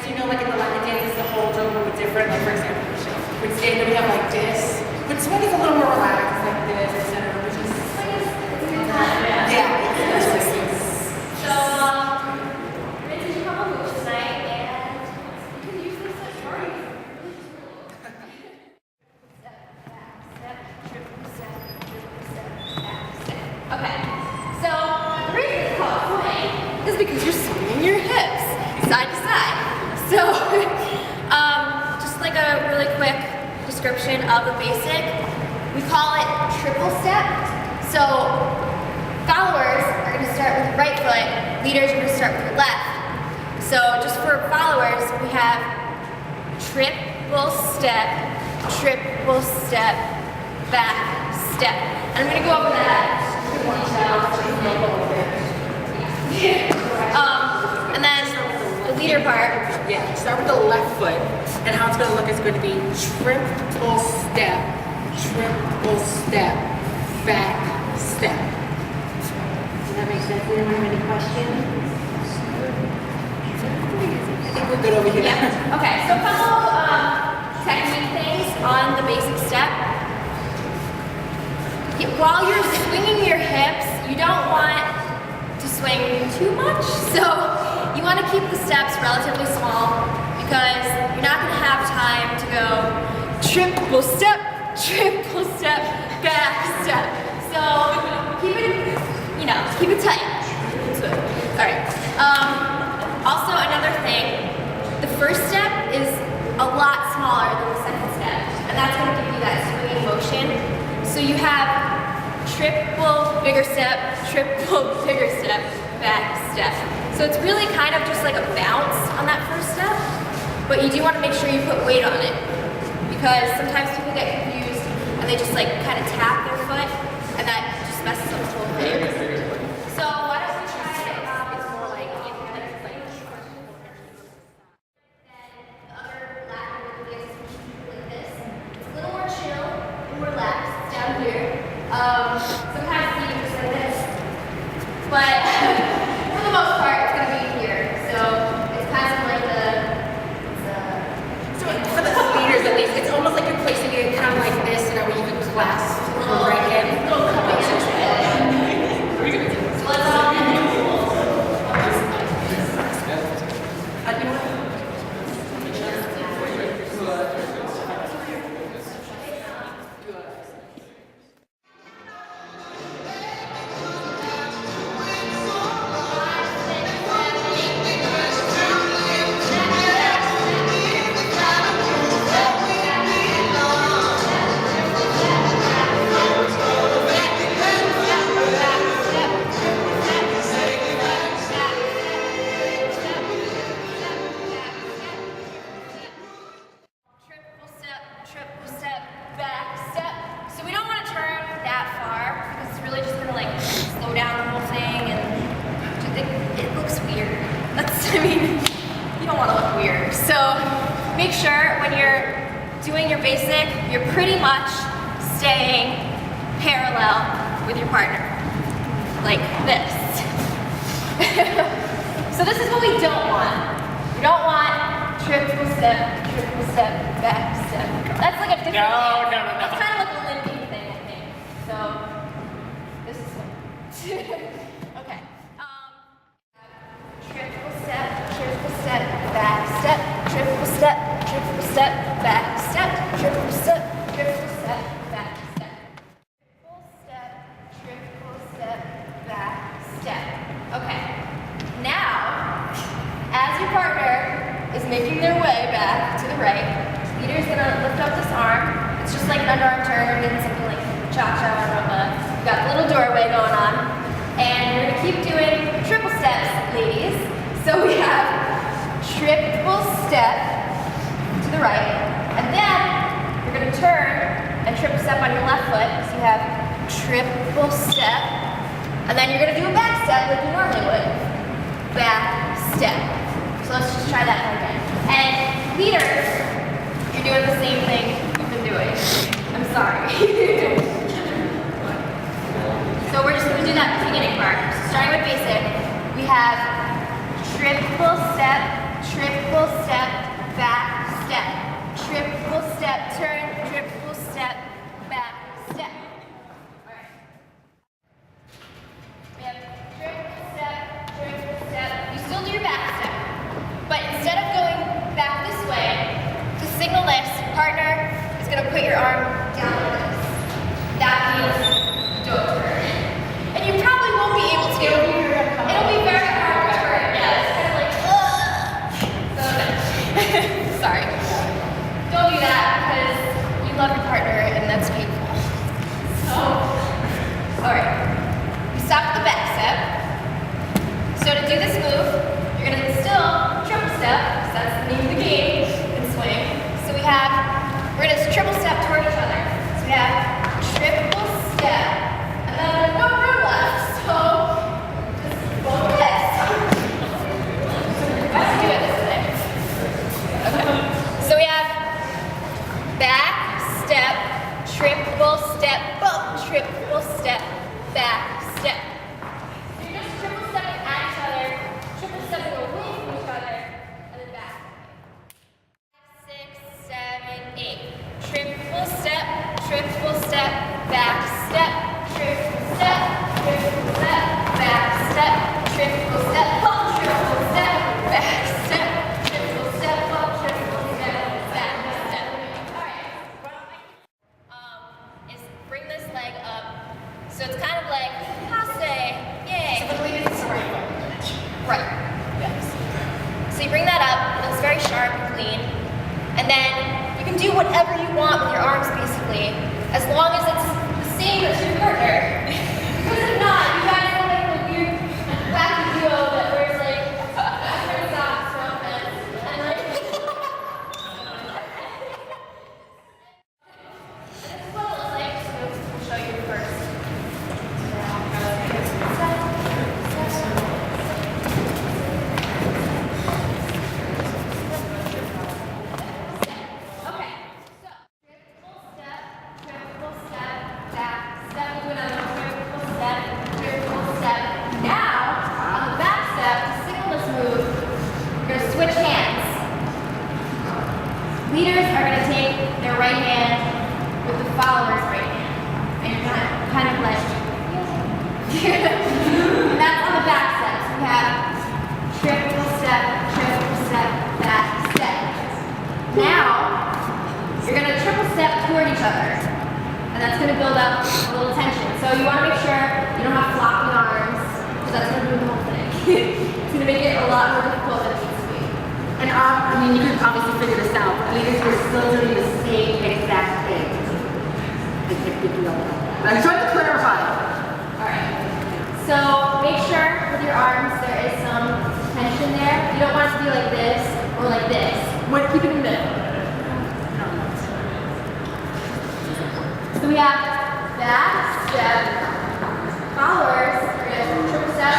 So you know, like in the Latin dances, the holds are a little bit different. Like for example, with stand, we have like this. With swing, it's a little more relaxed, like this, etc. Which is yeah. So, we're going to teach you a couple moves tonight, and you can use this as shorties. Step, back, step, triple step, back, step. Okay, so the reason it's called swing is because you're swinging your hips side to side. So, just like a really quick description of the basic, we call it triple step. So, followers are going to start with the right foot, leaders are going to start with the left. So just for followers, we have triple step, back step. And I'm going to go over that. And then the leader part. Yeah, start with the left foot, and how it's going to look is going to be triple step, back step. Does that make sense? Anyone have any questions? I think we're good over here. Yeah. Okay, so a couple technique things on the basic step. While you're swinging your hips, you don't want to swing too much. So you want to keep the steps relatively small because you're not going to have time to go triple step, back step. So keep it, keep it tight. All right. Also, another thing, the first step is a lot smaller than the second step, and that's going to give you that swinging motion. So you have triple bigger step, back step. So it's really kind of just like a bounce on that first step, but you do want to make sure you put weight on it because sometimes people get confused and they just like kind of tap their foot, and that just messes up the whole thing. So why don't we try it? It's more like the other Latin is like this. It's a little more chill and relaxed. It's down here. Sometimes it's even just like this, but for the most part, it's going to be here. So it's kind of like So for the leaders at least, it's almost like you're placing it kind of like this, so that way you can clasp your right hand. triple step, back step. So we don't want to turn that far because it's really just going to like slow down the whole thing, and it looks weird. You don't want to look weird. So make sure when you're doing your basic, you're pretty much staying parallel with your partner, like this. So this is what we don't want. We don't want triple step, back step. That's like a different thing. No. It's kind of like a limping thing, I think. So this is okay. Triple step, back step, triple step, back step, triple step, back step. Triple step, back step. Okay. Now, as your partner is making their way back to the right, leader's gonna lift up this arm. It's just like an underarm turn, or maybe something like cha-cha or rumba. You've got a little doorway going on. And we're gonna keep doing triple steps, ladies. So we have triple step to the right, and then you're gonna turn and triple step on your left foot. So you have triple step, and then you're gonna do a back step like you normally would. Back step. So let's just try that one again. And leaders, you're doing the same thing you've been doing. I'm sorry. So we're just going to do that beginning part. So starting with basic, we have triple step, triple step, back, step. Triple step, turn, triple step, back, step. Alright. We have triple step. You still do your back step. But instead of going back this way, to signal this, your partner is going to put your arm down like this. That means don't turn. And you probably won't be able to. It'll be very hard to turn. Yeah, it's kind of like, so, sorry. Don't do that because you love your partner and that's painful. So, alright. We stop at the back step. So to do this move, you're going to still triple step, because that's the name of the game in swing. So we're going to triple step toward each other. So we have triple step, and then there's no room left, so just go with this. Let's do it this way. Okay. So we have back step, triple step, boom, triple step, back step. So you're just triple stepping at each other, triple stepping away from each other, and then back. 5, 6, 7, 8. Triple step, back step, triple step, back step, triple step, bump, triple step, back step, triple step, bump, triple step, back step. Alright. Is bring this leg up. So it's kind of like passe, yay. So the lead is right. Right. Yes. So you bring that up, it looks very sharp and clean. And then you can do whatever you want with your arms basically, as long as it's the same as your partner. Because if not, you guys look like the weird wacky duo that wears like turn socks or outfits. And like this is what it looks like, so we'll show you first. Leaders are going to take their right hand with the follower's right hand. And you're going to kind of like, and that's on the back step. So we have triple step, back step. Now, you're going to triple step toward each other. And that's going to build up a little tension. So you want to make sure you don't have flopping arms, because that's going to ruin the whole thing. It's going to make it a lot more difficult than it needs to be. And I mean, you can obviously figure this out, but leaders are still doing the same exact thing. I can't pick you up on that. I'm trying to clarify. Alright. So make sure with your arms there is some tension there. You don't want it to be like this or like this. Wait, keep it in the middle. So we have back step, followers, we're going to triple step,